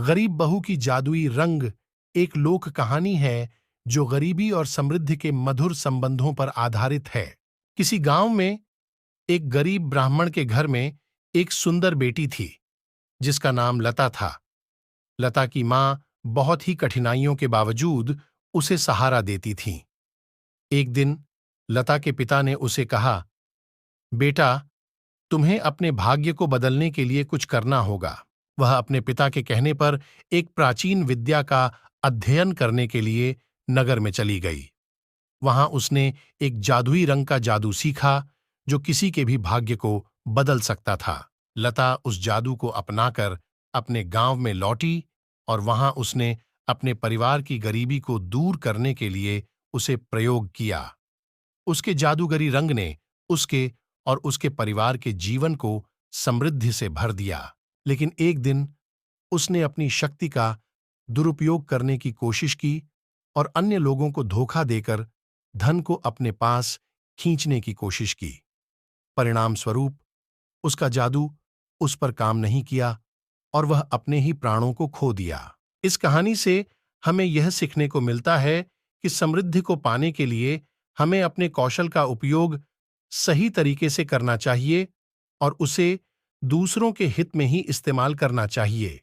गरीब बहू की जादुई रंग एक लोक कहानी है जो गरीबी और समृद्धि के मधुर संबंधों पर आधारित है। किसी गांव में एक गरीब ब्राह्मण के घर में एक सुंदर बेटी थी जिसका नाम लता था। लता की मां बहुत ही कठिनाइयों के बावजूद उसे सहारा देती थीं। एक दिन लता के पिता ने उसे कहा, बेटा, तुम्हें अपने भाग्य को बदलने के लिए कुछ करना होगा। वह अपने पिता के कहने पर एक प्राचीन विद्या का अध्ययन करने के लिए नगर में चली गई। वहां उसने एक जादुई रंग का जादू सीखा जो किसी के भी भाग्य को बदल सकता था। लता उस जादू को अपनाकर अपने गांव में लौटी और वहां उसने अपने परिवार की गरीबी को दूर करने के लिए उसे प्रयोग किया। उसके जादूगरी रंग ने उसके और उसके परिवार के जीवन को समृद्धि से भर दिया। लेकिन एक दिन उसने अपनी शक्ति का दुरुपयोग करने की कोशिश की और अन्य लोगों को धोखा देकर धन को अपने पास खींचने की कोशिश की। परिणाम स्वरूप उसका जादू उस पर काम नहीं किया और वह अपने ही प्राणों को खो दिया। इस कहानी से हमें यह सीखने को मिलता है कि समृद्धि को पाने के लिए हमें अपने कौशल का उपयोग सही तरीके से करना चाहिए और उसे दूसरों के हित में ही इस्तेमाल करना चाहिए।